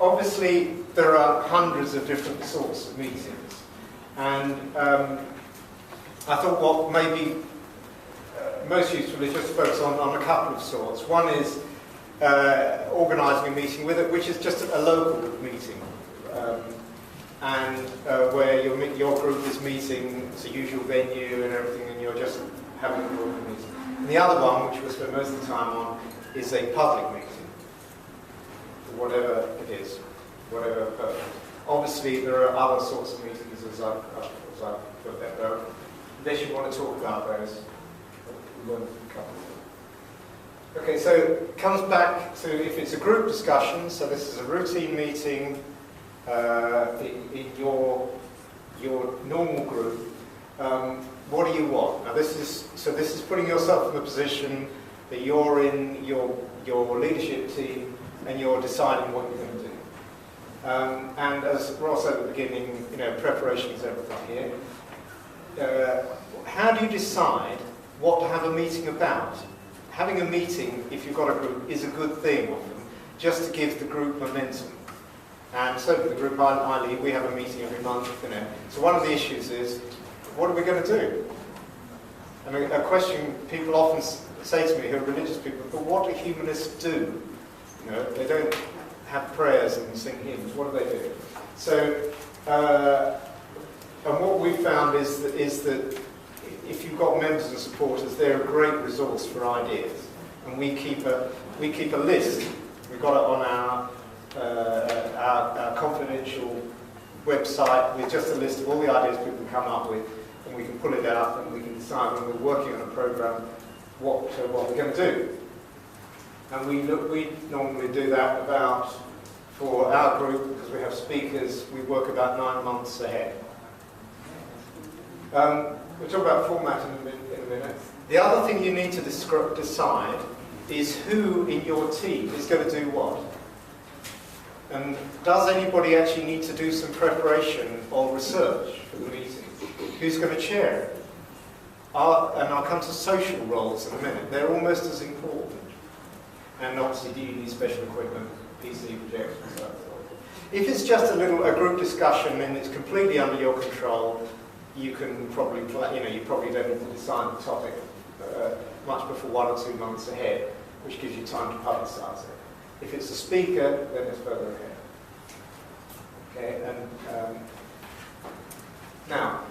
obviously there are hundreds of different sorts of meetings, and I thought what may be most useful is just to focus on a couple of sorts. One is organising a meeting with it, which is just a local meeting, and where your group is meeting, it's a usual venue and everything, and you're just having a local meeting. And the other one, which we'll spend most of the time on, is a public meeting, whatever it is, whatever purpose. Obviously, there are other sorts of meetings, as I've put there, but unless you want to talk about those, we won't cover them. Okay, so it comes back to if it's a group discussion, so this is a routine meeting in your normal group. What do you want? Now this is putting yourself in the position that you're in your leadership team and you're deciding what you're going to do. And as Ross said at the beginning, preparation is everything here. How do you decide what to have a meeting about? Having a meeting, if you've got a group, is a good thing often, just to give the group momentum. And so for the group I lead, we have a meeting every month. So one of the issues is, what are we going to do? And a question people often say to me, who are religious people, but what do humanists do? They don't have prayers and sing hymns. What do they do? So, and what we found is that if you've got members and supporters, they're a great resource for ideas. And we keep a list. We've got it on our confidential website with just a list of all the ideas people come up with, and we can pull it out and we can decide when we're working on a program what we're going to do. And we normally do that for our group, because we have speakers, we work about 9 months ahead. We'll talk about format in a minute. The other thing you need to decide is who in your team is going to do what. And does anybody actually need to do some preparation or research for the meeting? Who's going to chair it? And I'll come to social roles in a minute. They're almost as important. And obviously, do you need special equipment, PC, projectors, and so forth. If it's just a group discussion and it's completely under your control, you can probably you probably don't need to decide the topic much before 1 or 2 months ahead, which gives you time to publicise it. If it's a speaker, then it's further ahead. Okay, and now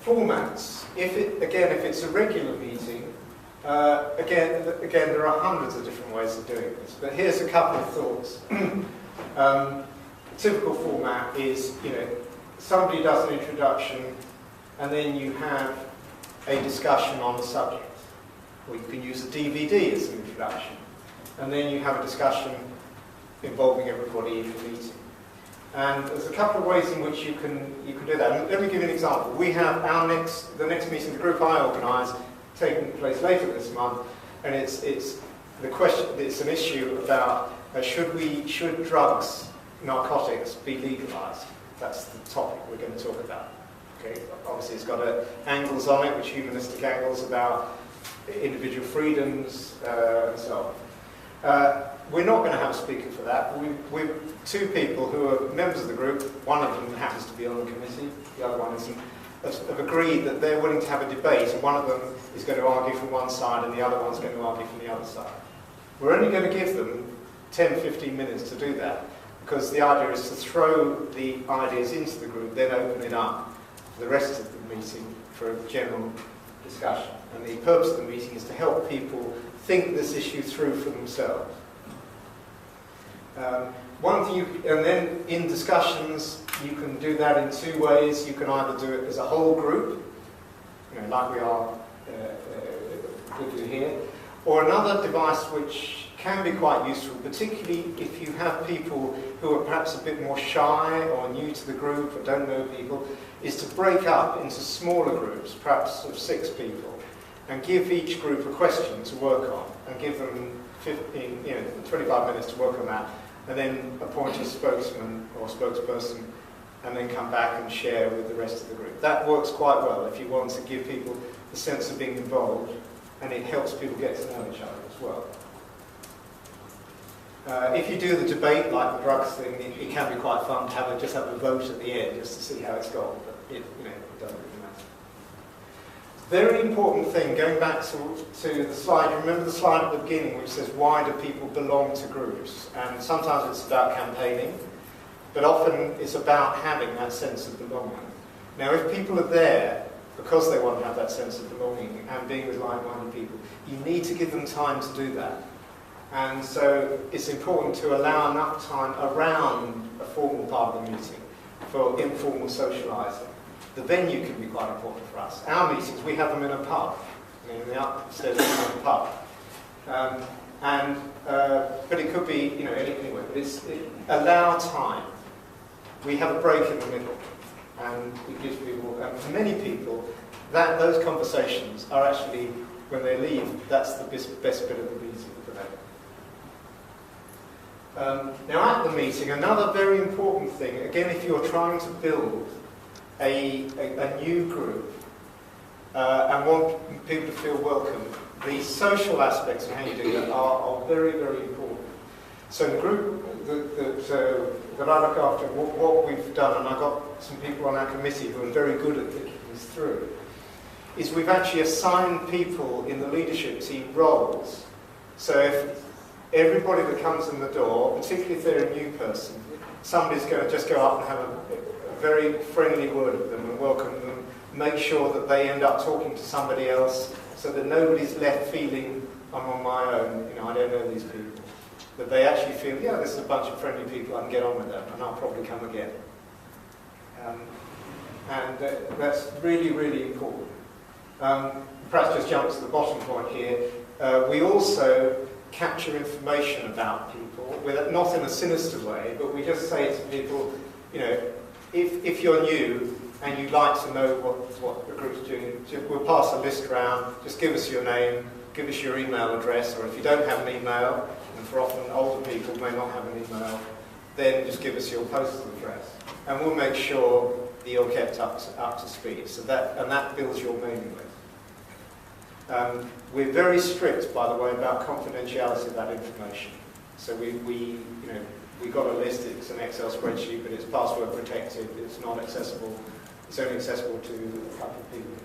formats. If it's a regular meeting, again, there are hundreds of different ways of doing this. But here's a couple of thoughts. Typical format is, somebody does an introduction, and then you have a discussion on the subject. Or you can use a DVD as an introduction. And then you have a discussion involving everybody in the meeting. And there's a couple of ways in which you can do that. And let me give you an example. We have the next meeting, the group I organise, taking place later this month, and it's an issue about should drugs, narcotics, be legalised? That's the topic we're going to talk about. Okay, obviously it's got angles on it, which humanistic angles about individual freedoms and so on. We're not going to have a speaker for that. We've 2 people who are members of the group. One of them happens to be on the committee, the other one isn't. Have agreed that they're willing to have a debate, and one of them is going to argue from one side and the other one's going to argue from the other side. We're only going to give them 10-15 minutes to do that, because the idea is to throw the ideas into the group, then open it up for the rest of the meeting for a general discussion. And the purpose of the meeting is to help people think this issue through for themselves. One thing, and then in discussions, you can do that in 2 ways. You can either do it as a whole group, like we are with you here, or another device which can be quite useful, particularly if you have people who are perhaps a bit more shy or new to the group or don't know people, is to break up into smaller groups, perhaps of 6 people, and give each group a question to work on, and give them 25 minutes to work on that, and then appoint a spokesman or spokesperson, and then come back and share with the rest of the group. That works quite well if you want to give people the sense of being involved, and it helps people get to know each other as well. If you do the debate like the drugs thing, it can be quite fun to just have a vote at the end just to see how it's gone, but it doesn't really matter. Very important thing, going back to the slide, you remember the slide at the beginning which says why do people belong to groups? And sometimes it's about campaigning, but often it's about having that sense of belonging. Now if people are there because they want to have that sense of belonging and being with like-minded people, you need to give them time to do that. And so it's important to allow enough time around a formal part of the meeting for informal socialising. The venue can be quite important for us. Our meetings, we have them in a pub, in the upstairs in a pub. But it could be, anywhere. But allow time. We have a break in the middle, and it gives people, and for many people, those conversations are actually, when they leave, that's the best bit of the meeting for them. Now at the meeting, another very important thing, again if you're trying to build a new group and want people to feel welcome, the social aspects of how you do that are very, very important. So the group that I look after, what we've done, and I've got some people on our committee who are very good at thinking this through, is we've actually assigned people in the leadership team roles. So if everybody that comes in the door, particularly if they're a new person, somebody's going to just go up and have a very friendly word with them and welcome them, make sure that they end up talking to somebody else so that nobody's left feeling, I'm on my own, I don't know these people. That they actually feel, yeah, this is a bunch of friendly people, I can get on with them, and I'll probably come again. That's really, really important. Perhaps just jump to the bottom point here. We also capture information about people, not in a sinister way, but we just say to people, if you're new and you'd like to know what the group's doing, we'll pass a list around, just give us your name, give us your email address, or if you don't have an email, and for often older people may not have an email, then just give us your postal address. And we'll make sure that you're kept up to speed. So that builds your mailing list. We're very strict, by the way, about confidentiality of that information. So we got a list, it's an Excel spreadsheet, but it's password protected, it's not accessible, it's only accessible to a couple of people.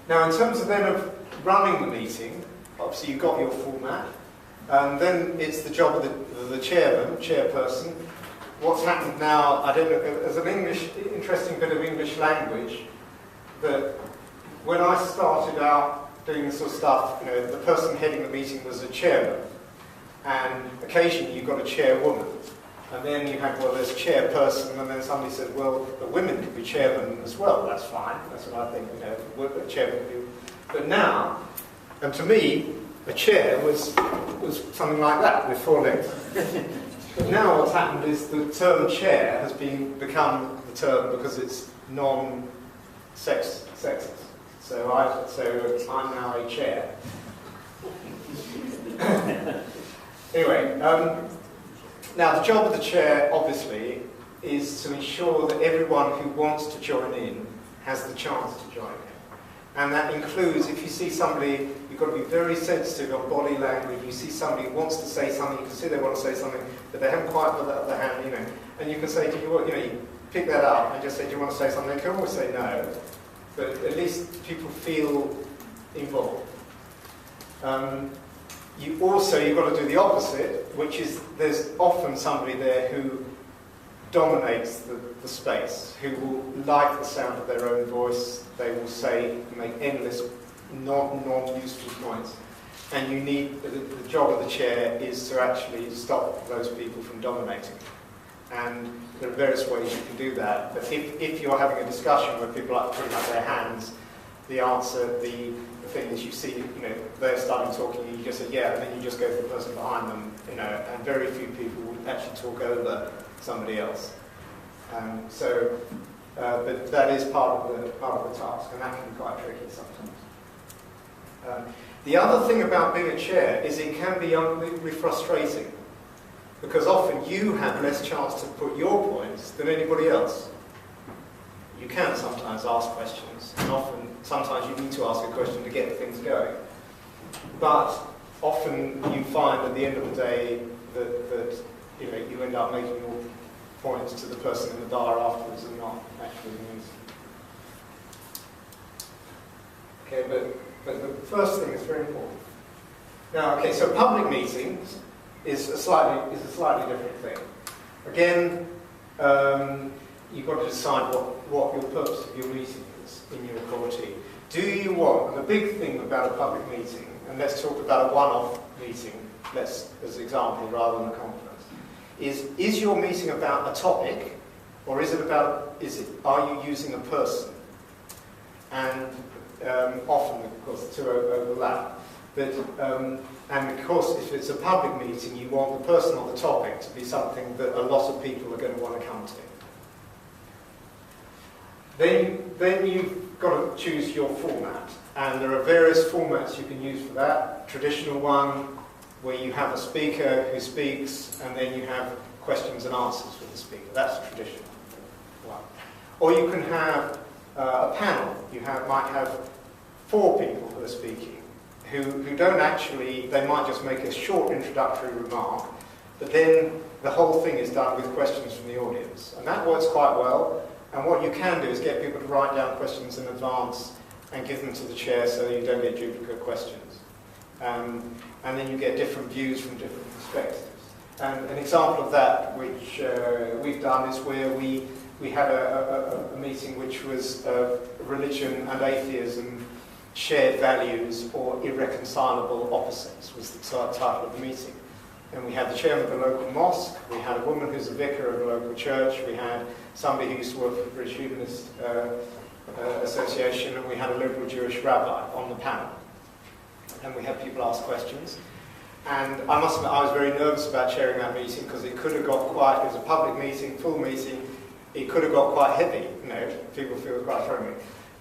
Now in terms of then of running the meeting, obviously you've got your format, and then it's the job of the chairperson. What's happened now, I don't know, there's an interesting bit of English language, that when I started out doing this sort of stuff, the person heading the meeting was a chairman, and occasionally you've got a chairwoman, and then you have, there's a chairperson, and then somebody said, well, but women can be chairmen as well, that's fine, that's what I think, a chairman can be. But now, and to me, a chair was something like that, with 4 legs. But now what's happened is the term chair has become the term because it's non-sexist. So I'm now a chair. Anyway, now the job of the chair, obviously, is to ensure that everyone who wants to join in has the chance to join in. And that includes, if you see somebody, you've got to be very sensitive on body language. You see somebody who wants to say something, you can see they want to say something, but they haven't quite put that up their hand, and you can say, you pick that up and just say, do you want to say something? They can always say no, but at least people feel involved. You've got to do the opposite, which is there's often somebody there who dominates the space, who will like the sound of their own voice. They will make endless non-useful points. And you need, the job of the chair is to actually stop those people from dominating. And there are various ways you can do that. But if you're having a discussion where people are putting up their hands, the answer, the thing is you see, they're starting talking, you just say, yeah, and then you just go to the person behind them, and very few people will actually talk over somebody else. But that is part of the task, and that can be quite tricky sometimes. The other thing about being a chair is it can be unbelievably frustrating, because often you have less chance to put your points than anybody else. You can sometimes ask questions, and sometimes you need to ask a question to get things going. But often you find at the end of the day that you end up making your points to the person in the bar afterwards and not actually in the meeting. Okay, but the first thing is very important. Now, okay, so public meetings is a slightly different thing. Again, you've got to decide what your purpose of your meeting is in your quality. Do you want, and the big thing about a public meeting, and let's talk about a one-off meeting, as an example rather than a conference, is your meeting about a topic, or are you using a person? And often, of course, the two overlap. But, and of course, if it's a public meeting, you want the person or the topic to be something that a lot of people are going to want to come to. Then you've got to choose your format. And there are various formats you can use for that. Traditional one, where you have a speaker who speaks, and then you have questions and answers with the speaker. That's a traditional one. Or you can have a panel. You might have 4 people who are speaking, who don't actually, they might just make a short introductory remark, but then the whole thing is done with questions from the audience. And that works quite well. And what you can do is get people to write down questions in advance and give them to the chair so you don't get duplicate questions. And then you get different views from different perspectives. And an example of that, which we've done, is where we had a meeting which was religion and atheism, shared values, or irreconcilable opposites, was the title of the meeting. And we had the chairman of the local mosque, we had a woman who's a vicar of a local church, we had somebody who used to work for the British Humanist Association, and we had a liberal Jewish rabbi on the panel. And we had people ask questions. And I must admit, I was very nervous about chairing that meeting because it could have got quite, it was a public meeting, full meeting, it could have got quite heavy, people feel quite friendly.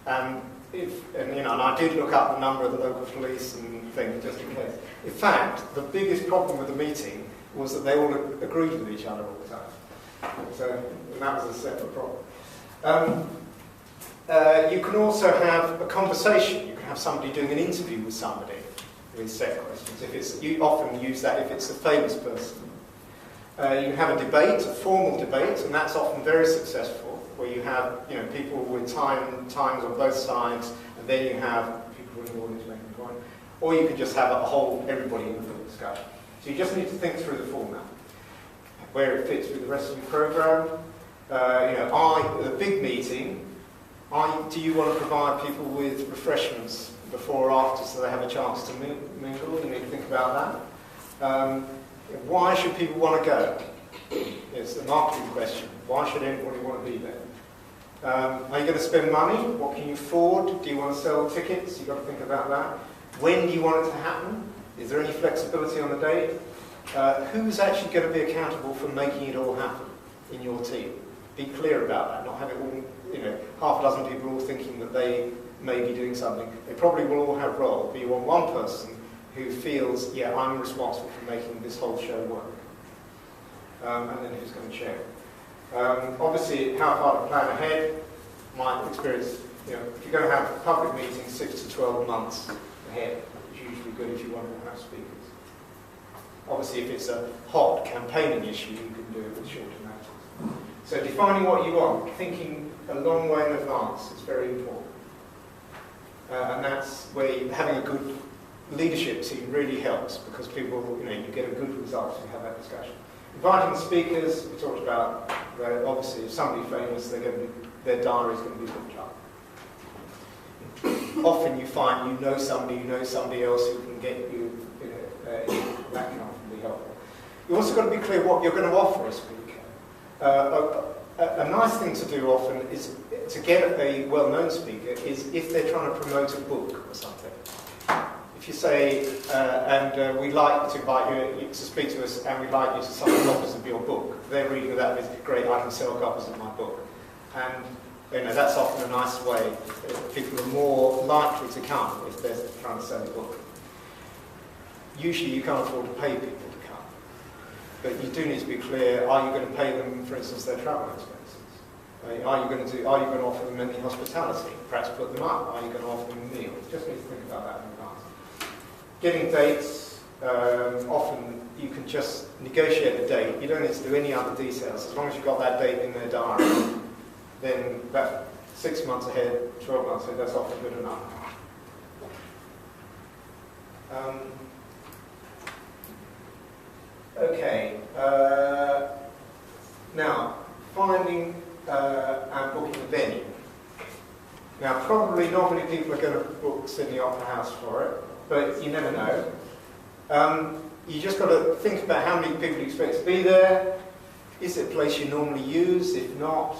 And I did look up the number of the local police and things just in case. In fact, the biggest problem with the meeting was that they all agreed with each other all the time. So that was a separate problem. You can also have a conversation. You can have somebody doing an interview with somebody with set questions. You often use that if it's a famous person. You can have a debate, a formal debate, and that's often very successful, where you have people with times on both sides, and then you have people in the audience making a point. Or you can just have everybody in the full discussion. So you just need to think through the format, where it fits with the rest of your program. The big meeting, do you want to provide people with refreshments before or after so they have a chance to mingle? You need to think about that. Why should people want to go? It's the marketing question. Why should anybody want to be there? Are you going to spend money? What can you afford? Do you want to sell tickets? You've got to think about that. When do you want it to happen? Is there any flexibility on the date? Who's actually going to be accountable for making it all happen in your team? Be clear about that, not have it all, half a dozen people all thinking that they may be doing something. They probably will all have roles, but you want one person who feels, yeah, I'm responsible for making this whole show work. And then who's going to chair it. Obviously, how far to plan ahead? My experience, if you're going to have public meetings 6 to 12 months ahead, it's usually good if you want to have speakers. Obviously, if it's a hot campaigning issue, you can do it with shorter notice. So defining what you want, thinking a long way in advance is very important. And that's where having a good leadership team really helps, because people, you get a good result if you have that discussion. Inviting speakers, we talked about, obviously, if somebody famous, their diary is going to be booked up. Often you find you know somebody else who can get you, that can often be helpful. You also got to be clear what you're going to offer a speaker. A nice thing to do often is to get a well-known speaker is if they're trying to promote a book or something. If you say, we'd like to invite you to speak to us, and we'd like you to sign copies of your book, their reading of that is great, I can sell copies of my book. And that's often a nice way. People are more likely to come if they're trying to sell a book. Usually you can't afford to pay people to come. But you do need to be clear, are you going to pay them, for instance, their travel expenses? Are you going to offer them any hospitality? Perhaps put them up. Are you going to offer them meals? Just need to think about that in advance. Getting dates, often you can just negotiate a date. You don't need to do any other details. As long as you've got that date in their diary, then that 6 months ahead, 12 months ahead, that's often good enough. Okay. Now, finding and booking a venue. Now, probably normally people are going to book Sydney Opera House for it, but you never know. You just got to think about how many people you expect to be there. Is it a place you normally use? If not,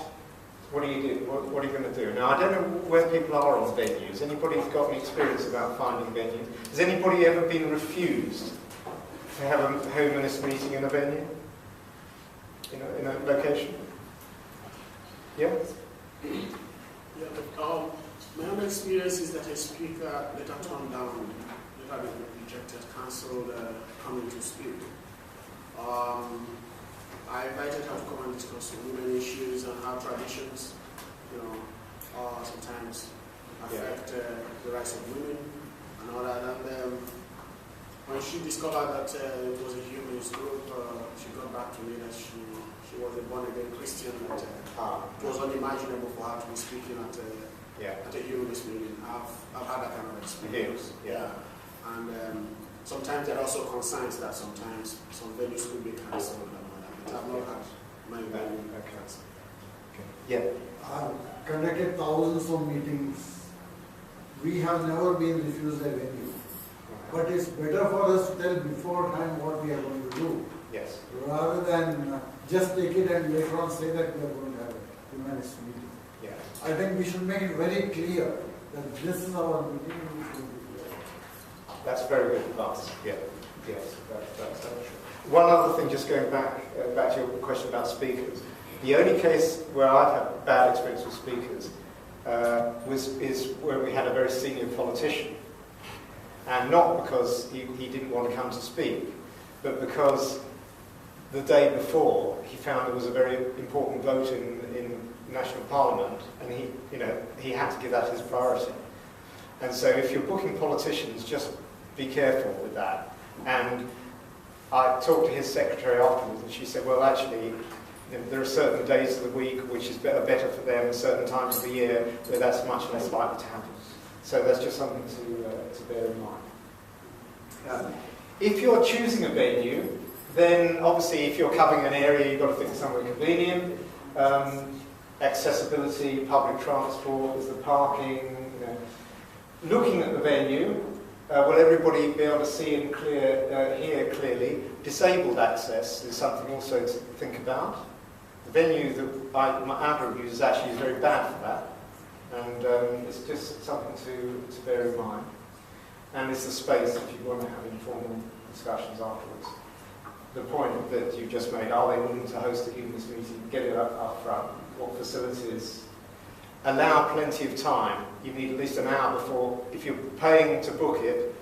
what do you do? What are you going to do? Now, I don't know where people are on venues. Anybody's got any experience about finding venues? Has anybody ever been refused to have a Humanist meeting in a venue? In a location? Yeah? Yeah, my own experience is that a speaker later turned down, later rejected, cancelled coming to speak. I invited her to come and discuss women issues and how traditions, sometimes affect the rights of women and all that. And when she discovered that it was a humanist group, she got back to me that she was a born-again Christian, that it was unimaginable for her to be speaking at a humanist meeting. I've had that kind of experience. Yeah. And sometimes there are also concerns that sometimes some venues could be cancelled. But I've not had my venue cancelled. Okay. Yeah. I've conducted thousands of meetings. We have never been refused a venue. But it's better for us to tell beforehand what we are going to do. Yes. Rather than just take it and later on say that we are going to have a humanist meeting. Yeah. I think we should make it very clear that this is our meeting. That's very good advice. Yeah. Yes. That's true. One other thing, just going back to your question about speakers. The only case where I've had bad experience with speakers is where we had a very senior politician. And not because he didn't want to come to speak, but because the day before he found there was a very important vote in National Parliament, and he had to give that his priority. And so if you're booking politicians, just be careful with that. And I talked to his secretary afterwards, and she said, well, actually, there are certain days of the week which is better for them, and certain times of the year where that's much less likely to happen. So that's just something to bear in mind. If you're choosing a venue, then obviously if you're covering an area, you've got to think of somewhere convenient. Accessibility, public transport, is the parking. Looking at the venue, will everybody be able to see and hear clearly? Disabled access is something also to think about. The venue that our group uses actually is very bad for that. And it's just something to bear in mind. And it's the space if you want to have informal discussions afterwards. The point that you just made, are they willing to host a humanist meeting? Get it up front. What facilities? Allow plenty of time. You need at least an hour before. If you're paying to book it,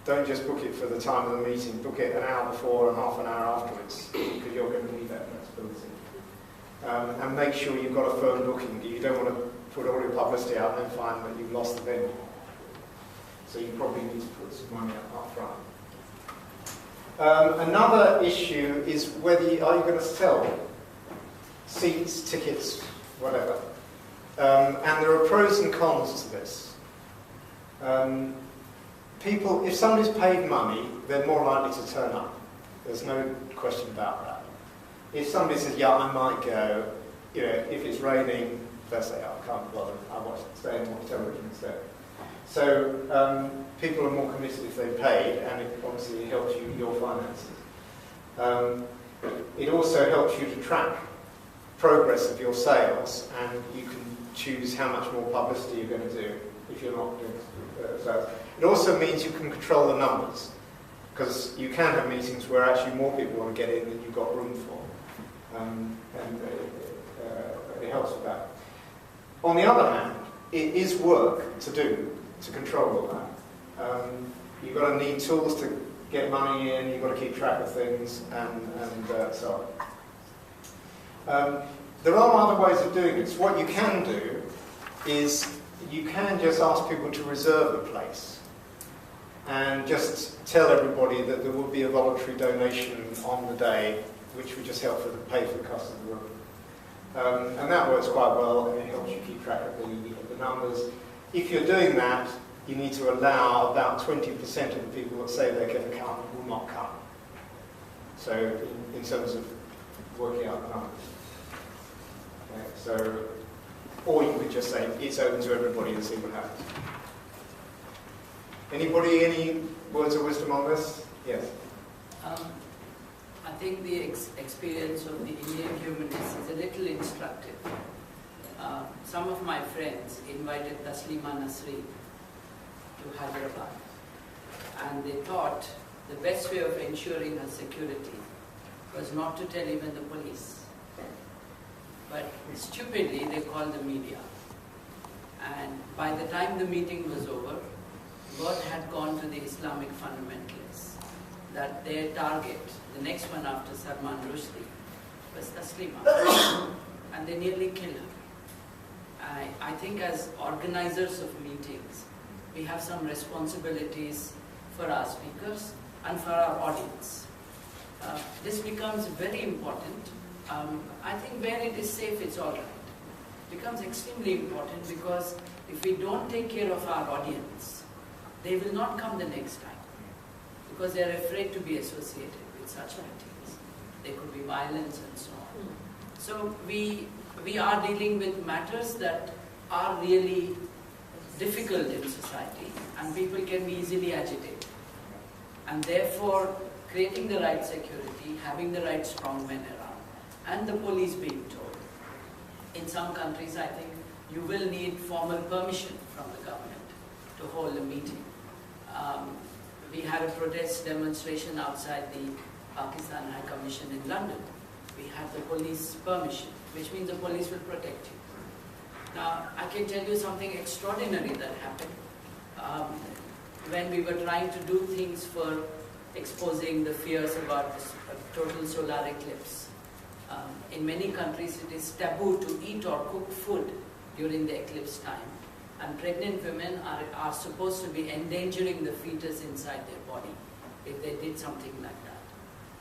don't just book it for the time of the meeting. Book it an hour before and half an hour afterwards, because you're going to need that flexibility. And make sure you've got a firm booking. You don't want to put all your publicity out and then find that you've lost the venue. So you probably need to put some money up front. Another issue is whether are you going to sell seats, tickets, whatever. And there are pros and cons to this. People, if somebody's paid money, they're more likely to turn up. There's no question about that. If somebody says, yeah, I might go, if it's raining, they'll say, oh, I can't bother, I'll stay and watch television instead. So people are more committed if they've paid, and it obviously helps your finances. It also helps you to track progress of your sales, and you can choose how much more publicity you're going to do if you're not doing sales. It also means you can control the numbers, because you can have meetings where actually more people want to get in than you've got room for. And it helps with that. On the other hand, it is work to do to control all that. You've got to need tools to get money in, you've got to keep track of things, and so on. There are other ways of doing this. What you can do is you can just ask people to reserve a place. and just tell everybody that there will be a voluntary donation on the day, which would just help for pay for the cost of the room. And that works quite well, and it helps you keep track of the numbers. If you're doing that, you need to allow about 20% of the people that say they're going to come will not come. So in terms of working out the numbers. Okay, so, or you could just say it's open to everybody and see what happens. Anybody, any words of wisdom on this? Yes. I think the experience of the Indian humanists is a little instructive. Some of my friends invited Taslima Nasreen to Hyderabad, and they thought the best way of ensuring her security was not to tell even the police. But stupidly, they called the media. And by the time the meeting was over, word had gone to the Islamic fundamentalists that their target, the next one after Salman Rushdie, was Taslima. And they nearly killed her. I think as organizers of meetings, we have some responsibilities for our speakers and for our audience. This becomes very important. I think where it is safe, it's all right. It becomes extremely important because if we don't take care of our audience, they will not come the next time because they are afraid to be associated with such writings. There could be violence and so on. So we are dealing with matters that are really difficult in society, and people can be easily agitated. And therefore, creating the right security, having the right strong men around, and the police being told. In some countries, I think you will need formal permission from the government to hold a meeting. We had a protest demonstration outside the Pakistan High Commission in London. We had the police permission, which means the police will protect you. Now, I can tell you something extraordinary that happened. When we were trying to do things for exposing the fears about this total solar eclipse. In many countries, it is taboo to eat or cook food during the eclipse time. And pregnant women are supposed to be endangering the fetus inside their body if they did something like that.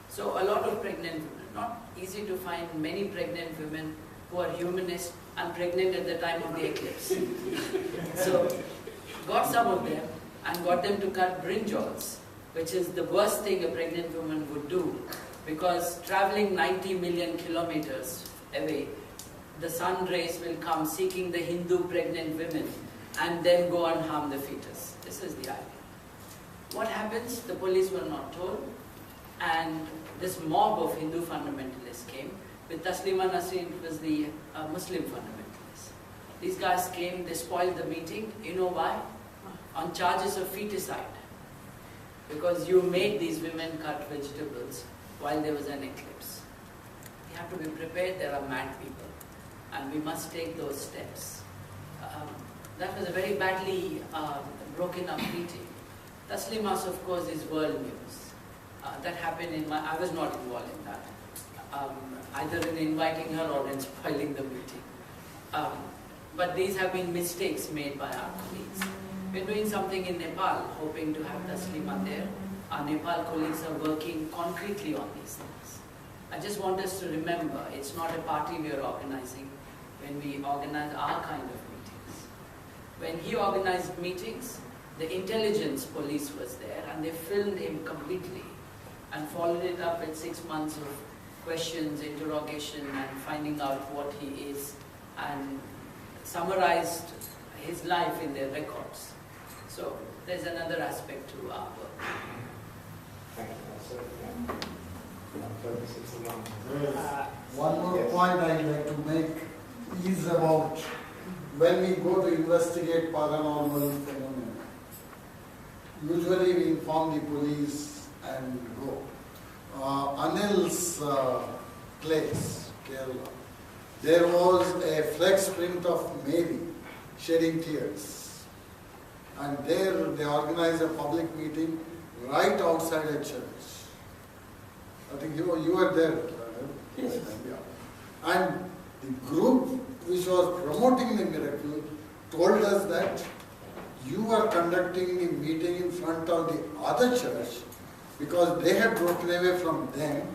So a lot of pregnant women, not easy to find many pregnant women who are humanists and pregnant at the time of the eclipse. So got some of them and got them to cut brinjals, which is the worst thing a pregnant woman would do, because traveling 90 million kilometers away, the sun rays will come seeking the Hindu pregnant women and then go and harm the fetus. This is the idea. What happens? The police were not told, and this mob of Hindu fundamentalists came. With Taslima Nasreen, it was the Muslim fundamentalists. These guys came, they spoiled the meeting. You know why? On charges of feticide. Because you made these women cut vegetables while there was an eclipse. You have to be prepared, there are mad people. And we must take those steps. That was a very badly broken up meeting. Taslima's, of course, is world news. That happened in I was not involved in that. Either in inviting her or in spoiling the meeting. But these have been mistakes made by our colleagues. We're doing something in Nepal, hoping to have Taslima there. Our Nepal colleagues are working concretely on these things. I just want us to remember, it's not a party we are organizing when we organize our kind of meetings. When he organized meetings, the intelligence police was there and they filmed him completely and followed it up with 6 months of questions, interrogation, and finding out what he is, and summarized his life in their records. So there's another aspect to our work. Thank you. One more point I'd like to make is about when we go to investigate paranormal phenomena. Usually we inform the police and go. Anil's place, Kerala, there was a flex print of Mary shedding tears. And there they organized a public meeting right outside a church. I think you were there. Yes. Yeah. And the group which was promoting the miracle told us that you were conducting the meeting in front of the other church because they had broken away from them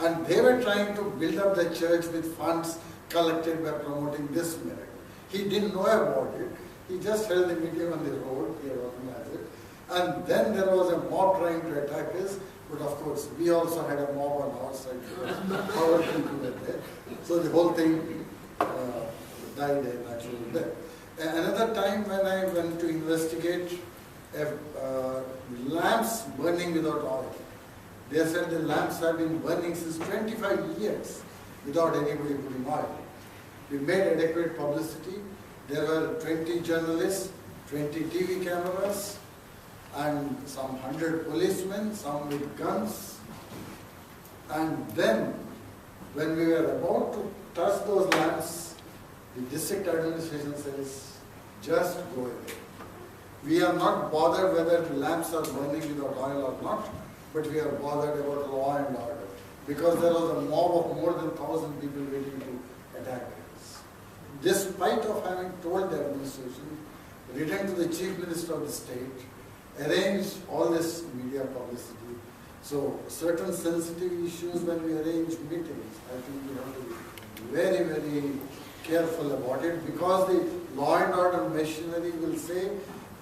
and they were trying to build up the church with funds collected by promoting this miracle. He didn't know about it. He just held the meeting on the road, he had organized it. And then there was a mob trying to attack us, but of course we also had a mob on our side because our people were there. So the whole thing died a natural death. Another time when I went to investigate lamps burning without oil, they said the lamps have been burning since 25 years without anybody putting oil. We made adequate publicity. There were 20 journalists, 20 TV cameras, and some 100 policemen, some with guns. And then, when we were about to touch those lamps, the district administration says, just go away. We are not bothered whether the lamps are burning without oil or not, but we are bothered about law and order. Because there was a mob of more than 1,000 people waiting to attack us. Despite of having told the administration, written to the Chief Minister of the state, arranged all this media publicity. So certain sensitive issues when we arrange meetings, I think we have to be very, very careful about it because the law and order machinery will say,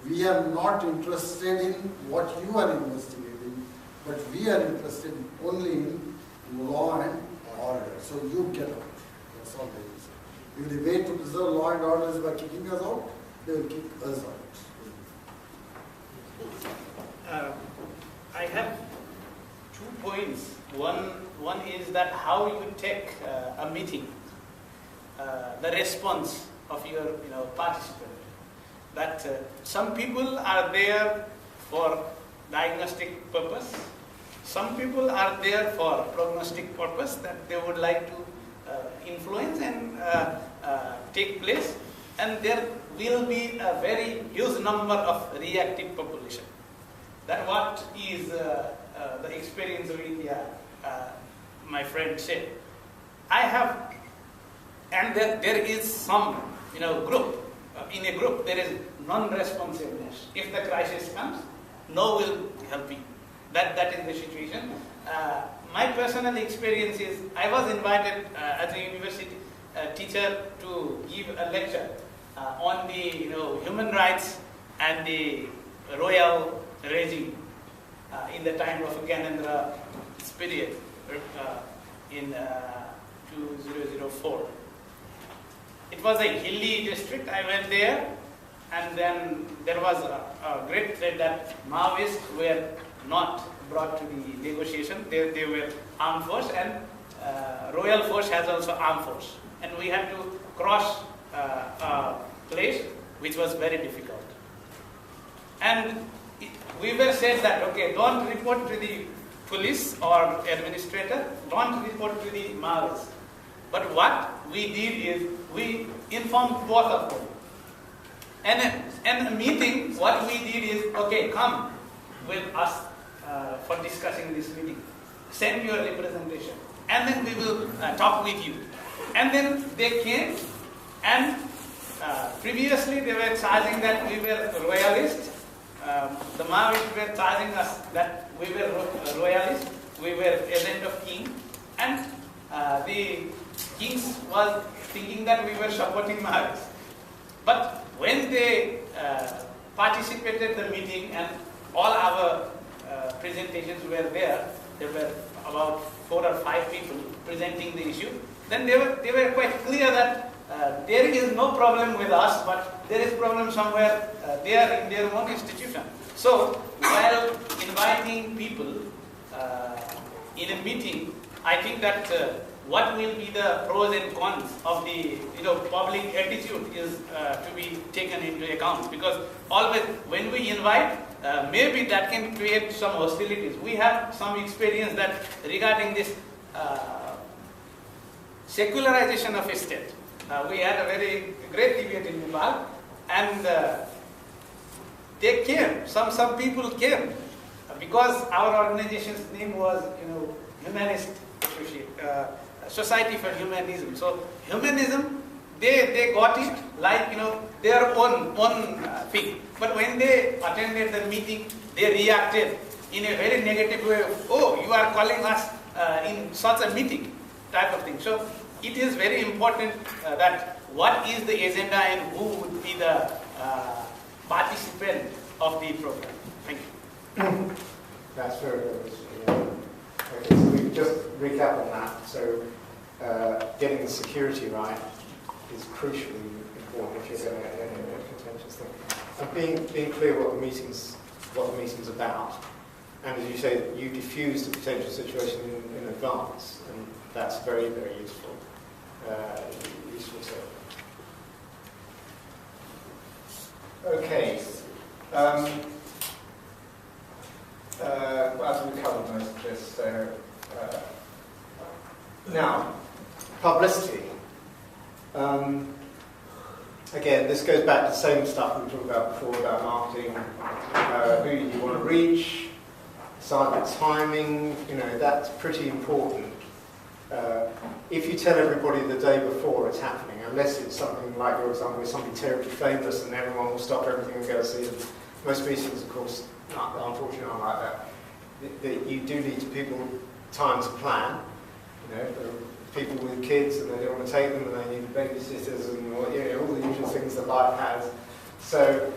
we are not interested in what you are investigating, but we are interested only in law and order. So you get out. That's all they will say. If the way to preserve law and order is by kicking us out, they will kick us out. I have 2 points. One is that how you take a meeting, the response of your participant. That some people are there for diagnostic purpose. Some people are there for prognostic purpose that they would like to influence and take place. And there will be a very huge number of reactive population. That what is the experience with my friend said. I have, and there is some group. In a group there is non-responsiveness. If the crisis comes, no will help you. That is the situation. My personal experience is I was invited as a university teacher to give a lecture on the human rights and the royal regime in the time of Gyanendra's period in 2004. It was a hilly district. I went there, and then there was a great threat that Maoists were not brought to the negotiation. They were armed force, and royal force has also armed force. And we had to cross a place which was very difficult. And we were said that, okay, don't report to the police or administrator, don't report to the Maoists. But what we did is we informed both of them. And in a meeting, what we did is, okay, come with us for discussing this meeting. Send your representation. And then we will talk with you. And then they came, and previously they were charging that we were royalists. The Maoists were charging us that we were royalists. We were agent of king. And the kings was thinking that we were supporting Maoists. But when they participated in the meeting and all our presentations were there were about 4 or 5 people presenting the issue, then they were quite clear that there is no problem with us, but there is problem somewhere there in their own institution. So while inviting people in a meeting, I think that what will be the pros and cons of the public attitude is to be taken into account, because always when we invite, maybe that can create some hostilities. We have some experience that regarding this secularization of a state. We had a very great debate in Nepal, and they came. Some people came because our organization's name was Humanist Society for Humanism. So humanism, they got it like, their own thing. But when they attended the meeting, they reacted in a very negative way. Oh, you are calling us in such a meeting type of thing. So it is very important that what is the agenda and who would be the participant of the program. Thank you. That's very good. Okay, so we just recap on that. So getting the security right is crucially important if you're going to have a contentious thing. And being clear what the meeting's about. And as you say, you diffuse the potential situation in advance, and that's very, very useful. Tip. Okay. As we covered most of this, so now publicity. Again, this goes back to the same stuff we talked about before about marketing. Who do you want to reach? Decide the timing. That's pretty important. If you tell everybody the day before it's happening, unless it's something like your example, where something terribly famous and everyone will stop everything and go to see them. Most meetings, of course, unfortunately aren't like that. You do need people time to plan. For people with kids and they don't want to take them and they need babysitters and all the usual things that life has. So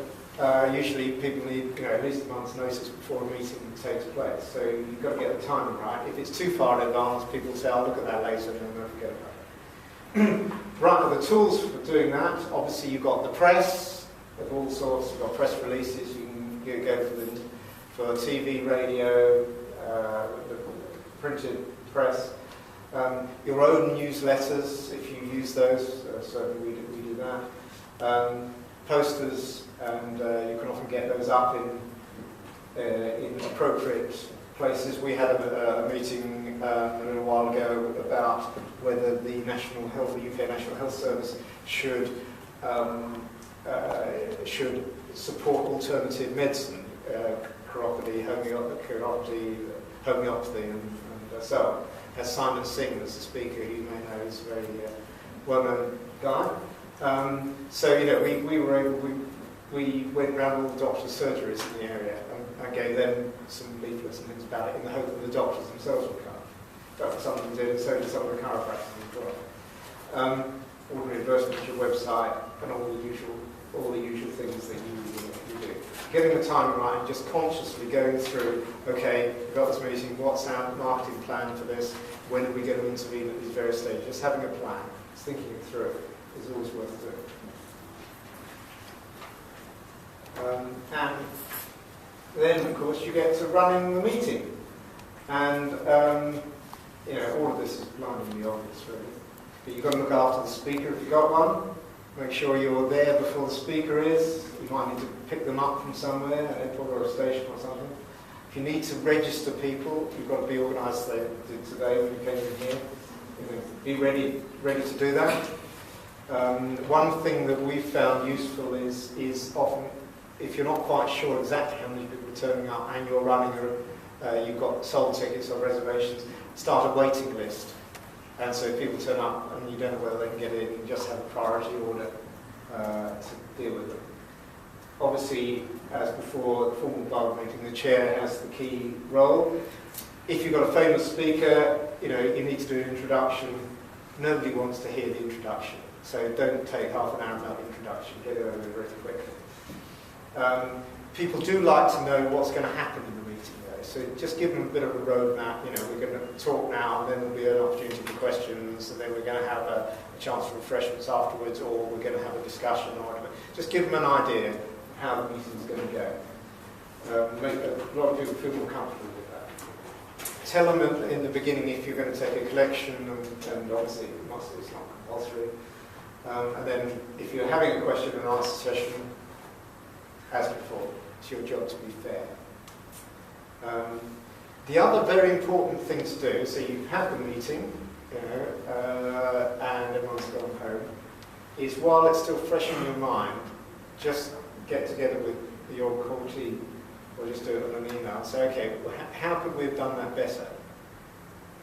usually people need at least a month's notice before a meeting takes place. So you've got to get the timing right. If it's too far in advance, people say, I'll look at that later and then they'll forget about it. Right, the tools for doing that, obviously you've got the press of all sorts, you've got press releases, you can go for TV, radio, the printed press, your own newsletters, if you use those, certainly we do that, posters, and you can often get those up in appropriate places. We had a meeting a little while ago about whether the UK National Health Service should support alternative medicine, chiropody, homeopathy, and so on. Has Simon Singh as a speaker, who you may know is a very well-known guy. So we went around all the doctors' surgeries in the area and gave them some leaflets and things about it in the hope that the doctors themselves would come. Some of them did, and so did some of the chiropractors as well. Ordinary advertisement to your website and all the usual things that you do. Getting the timing right and just consciously going through, okay, we've got this meeting, what's our marketing plan for this, when are we going to intervene at these various stages? Just having a plan, just thinking it through is always worth doing. And then, of course, you get to running the meeting. And, all of this is blindingly obvious, really. But you've got to look after the speaker if you've got one. Make sure you're there before the speaker is. You might need to pick them up from somewhere, an airport or a station or something. If you need to register people, you've got to be organised as they did today when you came in here. Be ready to do that. One thing that we've found useful is often, if you're not quite sure exactly how many people are turning up and you're running you've got sold tickets or reservations, start a waiting list. And so if people turn up and you don't know whether they can get in, you just have a priority order to deal with them. Obviously, as before, the formal part of the meeting, the chair has the key role. If you've got a famous speaker, you need to do an introduction. Nobody wants to hear the introduction, so don't take half an hour about the introduction. Get it over very quickly. People do like to know what's going to happen in the meeting, though. So just give them a bit of a roadmap. We're going to talk now, and then there'll be an opportunity for questions, and then we're going to have a chance for refreshments afterwards, or we're going to have a discussion or whatever. Just give them an idea of how the meeting's going to go. Make a lot of people feel more comfortable with that. Tell them in the beginning if you're going to take a collection, and obviously it's not compulsory. And then if you're having a question and answer session, as before, it's your job to be fair. The other very important thing to do, so you've had the meeting, and everyone's gone home, is while it's still fresh in your mind, just get together with your core team, or just do it on an email. Say, okay, how could we have done that better?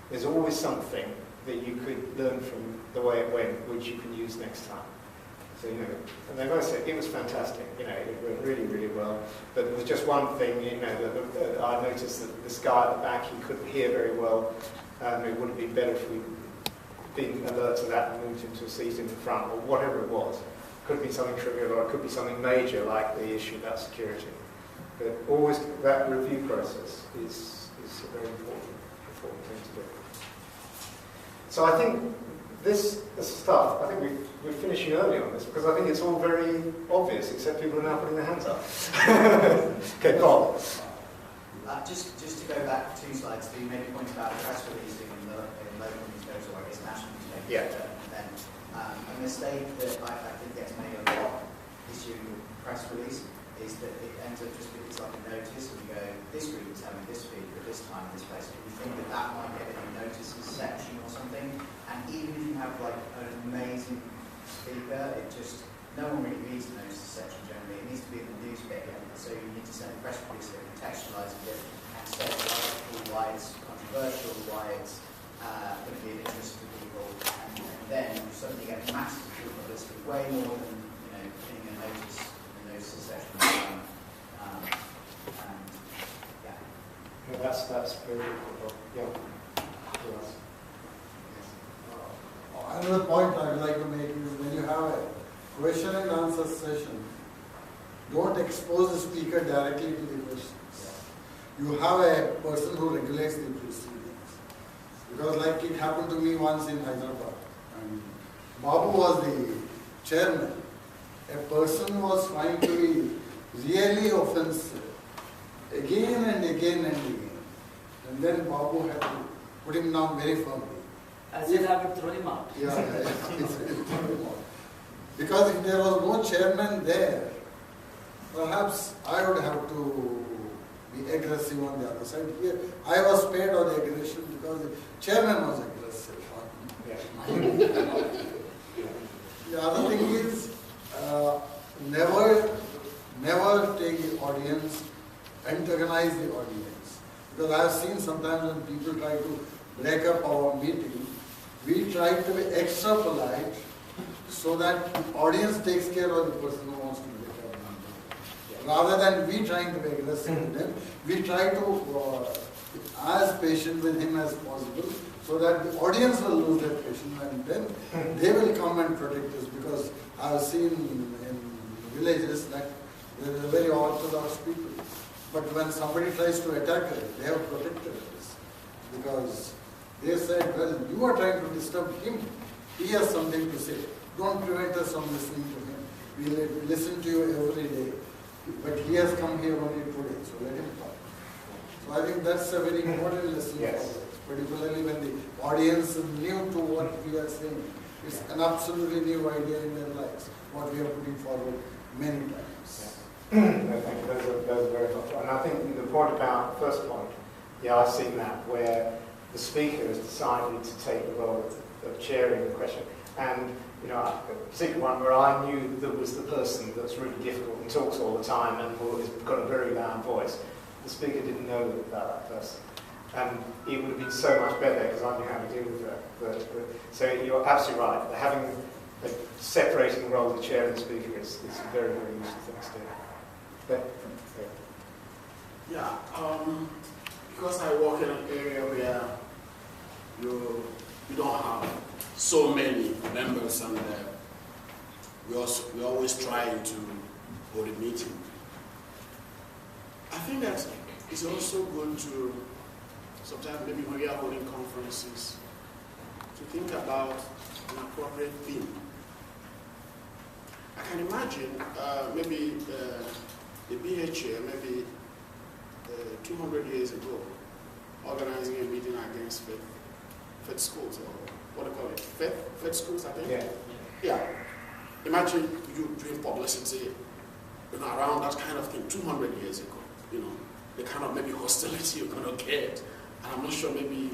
There's always something that you could learn from the way it went, which you can use next time. So, you know, and they both said it was fantastic, you know, it went really, really well. But there was just one thing, you know, that I noticed that this guy at the back, he couldn't hear very well. It would have been better if we'd been alert to that and moved him to a seat in the front, or whatever it was. Could be something trivial, or it could be something major, like the issue about security. But always that review process is a very important thing to do. So I think this stuff, I think we're finishing early on this, because I think it's all very obvious, except people are now putting their hands up. Okay, Bob. Just to go back 2 slides, you made a point about press releasing in local newspapers, or I guess national newspapers. Yeah. Then, a mistake that I think gets made a lot issuing a press release is that it ends up just being like a notice, and you go, this group is having this speaker at this time, this place. And you think that that might get in a notices section or something, and even if you have like an amazing speaker, it just, no one really reads the notices section generally. It needs to be in the newspaper, so you need to send a press release that contextualizes it and says why it's controversial, why it's going to be of interest to people, and then you suddenly get massive publicity, way more than, you know, putting a notice in the notices section. Yeah, that's very important. Yeah. Yes. Another point I'd like to make is when you have a question and answer session, don't expose the speaker directly to the questions. You have a person who regulates the proceedings. Because like it happened to me once in Hyderabad, and Babu was the chairman. A person was trying to be really offensive again and again and again. And then Babu had to put him down very firmly. As if I would throw him out. Yeah, because if there was no chairman there, perhaps I would have to be aggressive on the other side. Here, I was paid on the aggression because the chairman was aggressive. Yeah. The other thing is, never take the audience, antagonize the audience. Because I have seen sometimes when people try to break up our meeting, we try to be extra polite so that the audience takes care of the person who wants to break up the meeting. Rather than we trying to be aggressive with them, we try to be as patient with him as possible so that the audience will lose their patience and then they will come and protect us, because I have seen in villages that there are very orthodox people. But when somebody tries to attack us, they have protected us. Because they said, well, you are trying to disturb him. He has something to say. Don't prevent us from listening to him. We listen to you every day. But he has come here only today, so let him talk. So I think that's a very important lesson for us, particularly when the audience is new to what we are saying. It's an absolutely new idea in their lives, what we are putting forward many times. I think those are very helpful. And I think the point about the first point, yeah, I've seen that, where the speaker has decided to take the role of chairing the question. And, you know, a particular one where I knew there was the person that's really difficult and talks all the time and who has got a very loud voice. The speaker didn't know about that person. And it would have been so much better because I knew how to deal with that. So you're absolutely right. Separating the role of the chair and the speaker is a very, very useful thing to do. Yeah, because I work in an area where you don't have so many members, and we're always trying to hold a meeting. I think that it's also good to, sometimes maybe when we are holding conferences, to think about an appropriate theme. I can imagine maybe the BHA, maybe 200 years ago, organizing a meeting against faith schools, or what do you call it? Faith schools, I think? Yeah. Imagine you doing publicity, around that kind of thing 200 years ago, the kind of maybe hostility you're going to get. And I'm not sure, maybe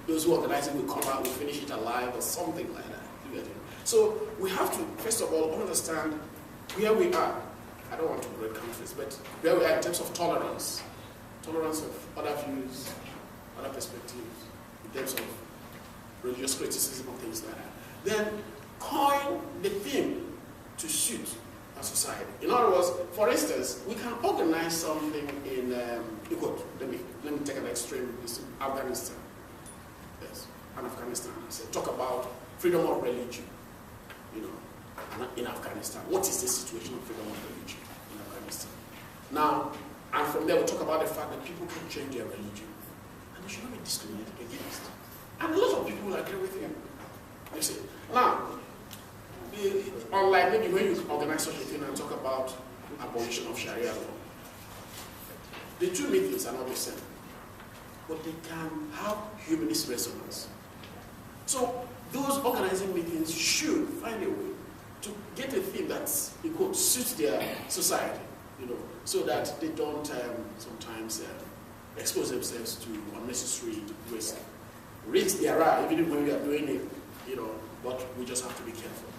those who organize it will come out, will finish it alive or something like that. You get it? So we have to, first of all, understand where we are. I don't want to break countries, but where we are in terms of tolerance of other views, other perspectives, in terms of religious criticism and things like that. Then coin the theme to suit our society. In other words, for instance, we can organize something in, let me take an extreme, Afghanistan. Yes, and Afghanistan. So talk about freedom of religion, in Afghanistan. What is the situation of freedom of religion in Afghanistan? Now, and from there we talk about the fact that people can change their religion and they should not be discriminated against. And a lot of people agree with him. You see. Now, unlike maybe when you organize such a thing and talk about abolition of Sharia law, the two meetings are not the same, but they can have humanist resonance. So those organizing meetings should find a way to get a theme that suits their society, so that they don't sometimes expose themselves to unnecessary risk. Risks there are, even when we are doing it, but we just have to be careful.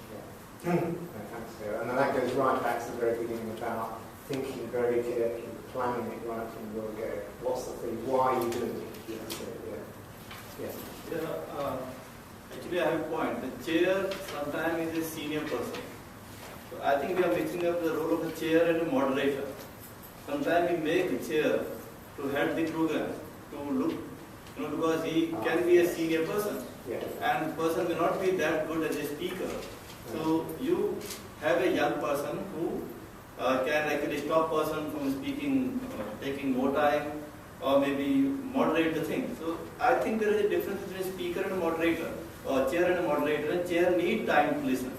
Thanks, Theo. And then that goes right back to the very beginning about thinking very carefully, planning it right from the word go. What's the thing? Why are you doing it? Actually, I have a point. The chair sometimes is a senior person. So I think we are mixing up the role of a chair and a moderator. Sometimes we make a chair to head the program, to look, because he can be a senior person. Yeah. And person may not be that good as a speaker. So you have a young person who can actually stop person from speaking, taking more time, or maybe moderate the thing. So I think there is a difference between a speaker and a moderator, or chair and a moderator. And chair need time to listen.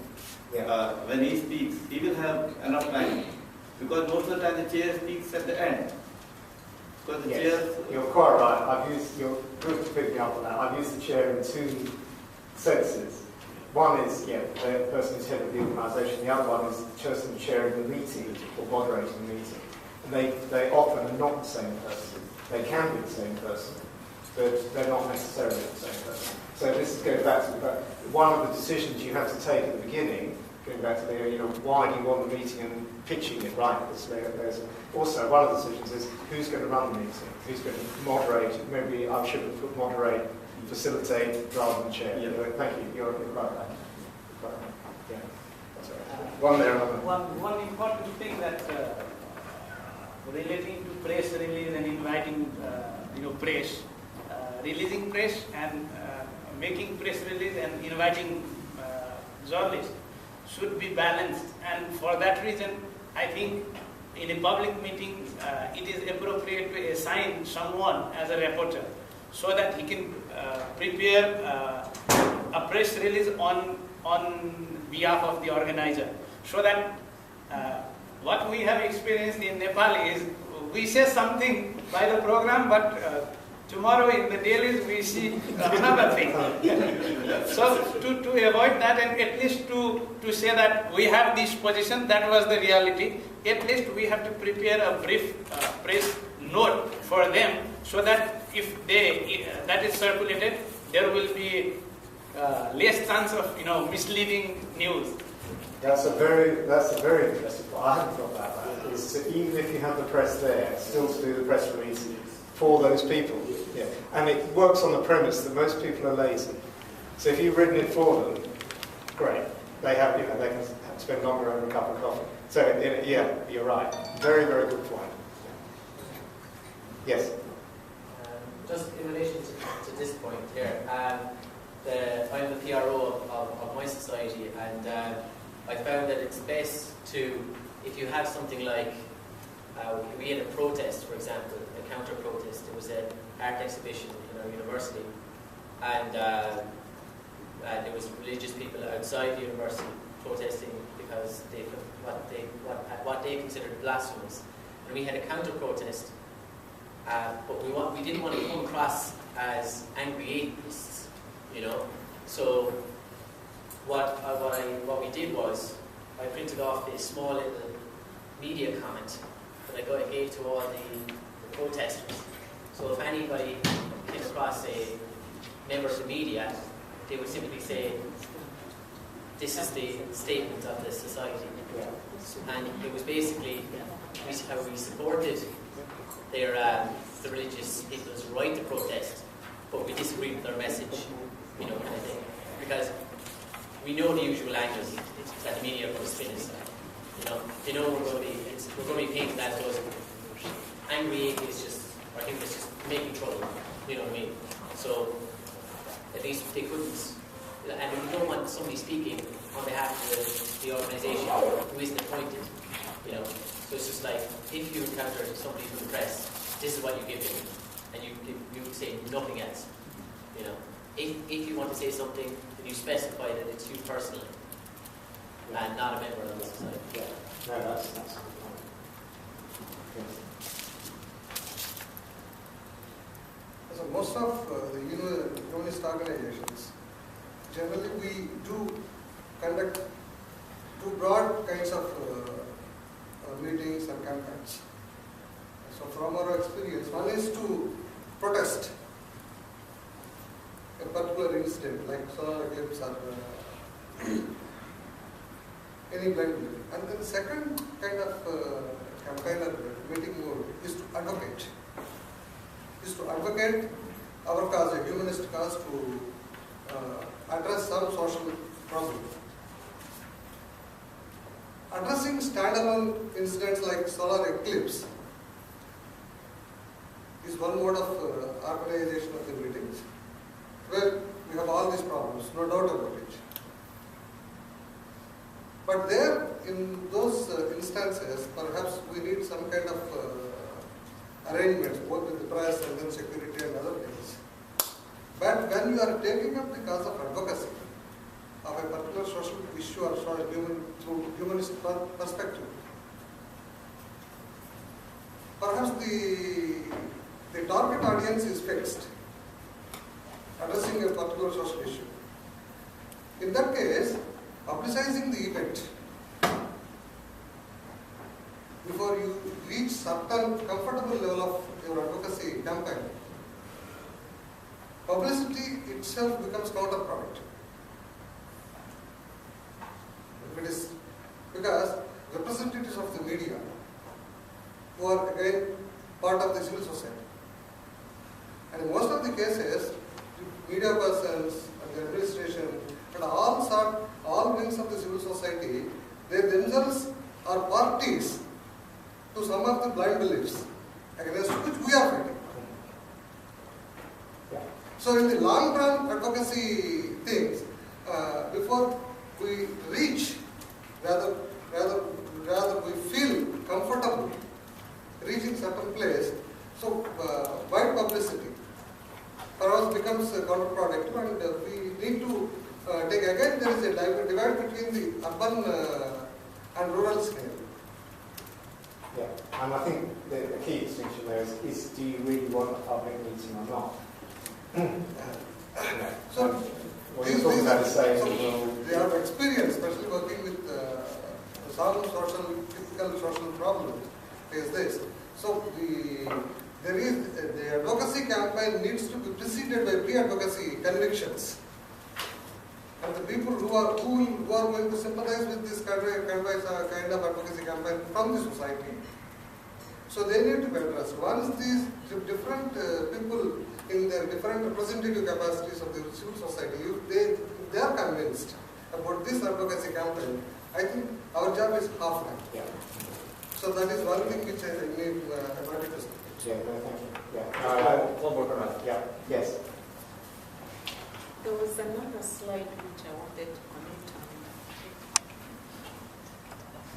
Yeah. When he speaks, he will have enough time, because most of the time the chair speaks at the end. Because the chair. You're quite right. You're good to pick me up on that. I've used the chair in two senses. One is, the person who's head of the organisation. The other one is the person chairing the meeting or moderating the meeting. And they often are not the same person. They can be the same person, but they're not necessarily the same person. So this goes back to one of the decisions you have to take at the beginning, going back to why do you want the meeting and pitching it right. Also, one of the decisions is who's going to run the meeting, who's going to moderate. Maybe I should have put moderate, facilitate rather than chair. Yeah. Thank you. You're right back. Yeah. That's right. One there. One important thing that relating to press release and inviting press, releasing press and making press release and inviting journalists should be balanced. And for that reason, I think in a public meeting, it is appropriate to assign someone as a reporter, so that he can prepare a press release on behalf of the organizer. So that what we have experienced in Nepal is we say something by the program, but tomorrow in the dailies we see another thing. So to avoid that, and at least to say that we have this position, that was the reality, at least we have to prepare a brief press note for them, so that if that is circulated, there will be less chance of misleading news. That's a very interesting point. I hadn't thought about that. Is to, even if you have the press there, still to do the press release for those people. Yeah. And it works on the premise that most people are lazy. So if you've written it for them, great. They have, they can spend longer over a cup of coffee. So yeah, you're right. Very, very good point. Yes. Just in relation to this point here, I'm the PRO of my society, and I found that it's best to, if you have something like, we had a protest, for example, a counter-protest. There was an art exhibition in our university, and there was religious people outside the university protesting because what they considered blasphemous. And we had a counter-protest, but we didn't want to come across as angry atheists, So what we did was, I printed off a small little media comment that I gave to all the protesters. So if anybody came across a member of the media, they would simply say, this is the statement of the society. And it was basically how we supported the religious people's right to protest, but we disagreed with their message, kind of thing. Because we know the usual angles. It's that the media are going to spin it. They know we're going to be painted as those angry atheists or humanists just making trouble. You know what I mean? So at least they couldn't. And we don't want somebody speaking on behalf of the organisation who isn't appointed. So it's just like, if you encounter somebody from the press, this is what you give him, and you say nothing else. If you want to say something, then you specify that it's you personally, and not a member of the society. Yeah, no, that's a good point. So most of the humanist organizations, generally we do conduct two broad kinds of meetings and campaigns. So from our experience, one is to protest a particular incident like solar eclipse or any blind belief. And then the second kind of campaign or meeting mode is to advocate. Our cause, a humanist cause, to address some social problem. Addressing standalone incidents like solar eclipse is one mode of organization of the meetings, where we have all these problems, no doubt about it. But there, in those instances, perhaps we need some kind of arrangements, both with the press and then security and other things. But when you are taking up the cause of advocacy of a particular social issue or through humanist perspective, perhaps the target audience is fixed, addressing a particular social issue. In that case, publicizing the event before you reach certain comfortable level of your advocacy campaign, publicity itself becomes counterproductive. If it is because representatives of the media, who are again part of the civil society, and in most of the cases, media persons and the administration and all wings of the civil society, they themselves are parties to some of the blind beliefs against which we are fighting. So in the long run advocacy things, before we reach, rather we feel comfortable reaching certain place, so wide publicity perhaps becomes counterproductive, and we need to take again, there is a divide between the urban and rural scale. Yeah, and I think the key distinction there is do you really want a public meeting or not? So what you're talking about is saying, they have experience, especially working with some typical social problems, is this. So the advocacy campaign needs to be preceded by pre-advocacy convictions. And the people who are going to sympathize with this kind of advocacy campaign from the society. So they need to be addressed. Once these different people in their different representative capacities of the civil society, if they are convinced about this advocacy campaign, I think our job is half done. yeah. So that is one thing which I need to say. Yeah, no, thank you. Yeah. One more comment. Yeah. Yes. There was another slide which I wanted to comment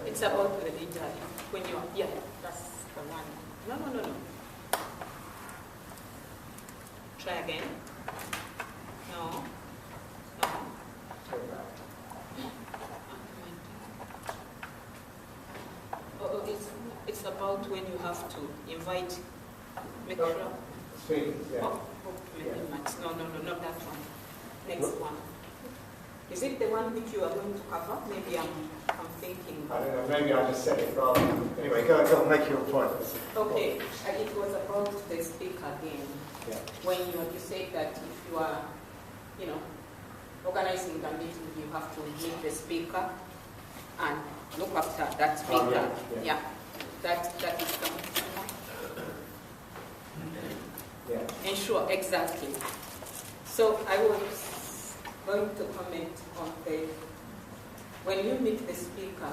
on. It's about the leader. When you are, yeah, that's the one. No. Try again. No. Oh, it's about when you have to invite. Make sure. Speakers, yeah. Oh, maybe Max. No, not that one. Next one. Is it the one which you are going to cover? Maybe I'm thinking. I don't know, maybe I just said it wrong. Anyway, go on, make your point. Okay, it was about the speaker again. Yeah. When you say that if you are, organizing the meeting, you have to meet the speaker and look after that speaker. Yeah. That is the Yeah. ensure exactly. So I was going to comment on the when you meet the speaker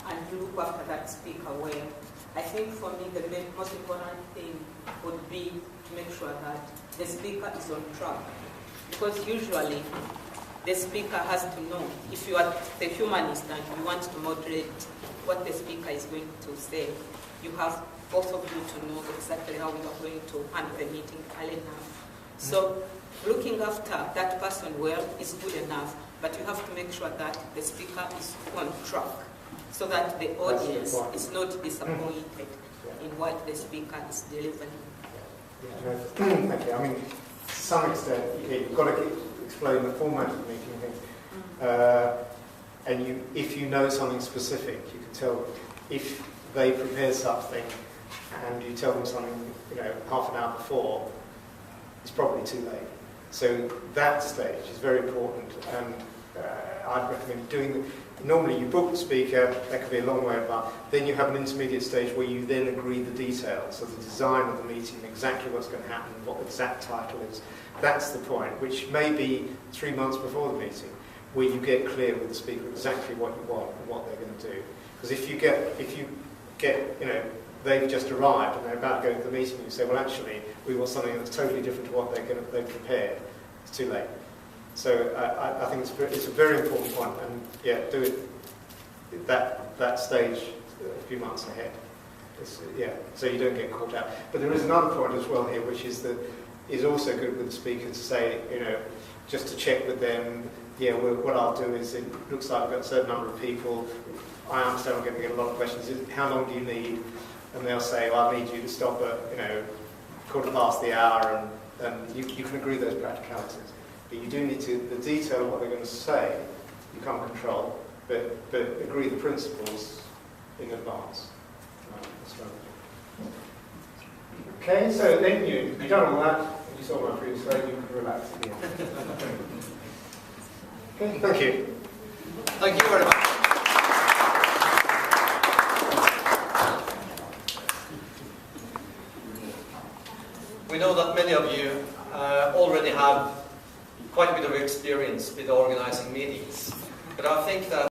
and you look after that speaker well, I think for me the most important thing would be to make sure that the speaker is on track. Because usually the speaker has to know, if you are the humanist and you want to moderate what the speaker is going to say, you have both of you to know exactly how you are going to handle the meeting early enough. So looking after that person well is good enough, but you have to make sure that the speaker is on track so that the audience is not disappointed in what the speaker is delivering. Thank you. I mean, to some extent, you've got to explain the format of the meeting things. And if you know something specific, you can tell if they prepare something and you tell them something, half an hour before, it's probably too late. So that stage is very important, and I'd recommend doing. Normally, you book the speaker. That could be a long way apart. Then you have an intermediate stage where you then agree the details of the design of the meeting, exactly what's going to happen, what the exact title is. That's the point, which may be 3 months before the meeting, where you get clear with the speaker exactly what you want and what they're going to do. Because if you get, they've just arrived and they're about to go to the meeting, and you say, well, actually, we want something that's totally different to what they've prepared. It's too late. So I think it's a very important point, and do it that stage a few months ahead. So you don't get caught out. But there is another point as well here, which is that is also good with the speaker to say, just to check with them. What I'll do is it looks like we've got a certain number of people. I understand we're going to get a lot of questions. How long do you need? And they'll say, well, I need you to stop at 1:15, and you can agree those practicalities. But you do need to, the detail of what they're going to say, you can't control, but agree the principles in advance. That's right. Okay, so then you've done all that, and you saw my previous slide, you can relax at the end. Okay, thank you. Thank you very much. We know that many of you already have quite a bit of experience with organizing meetings, but I think that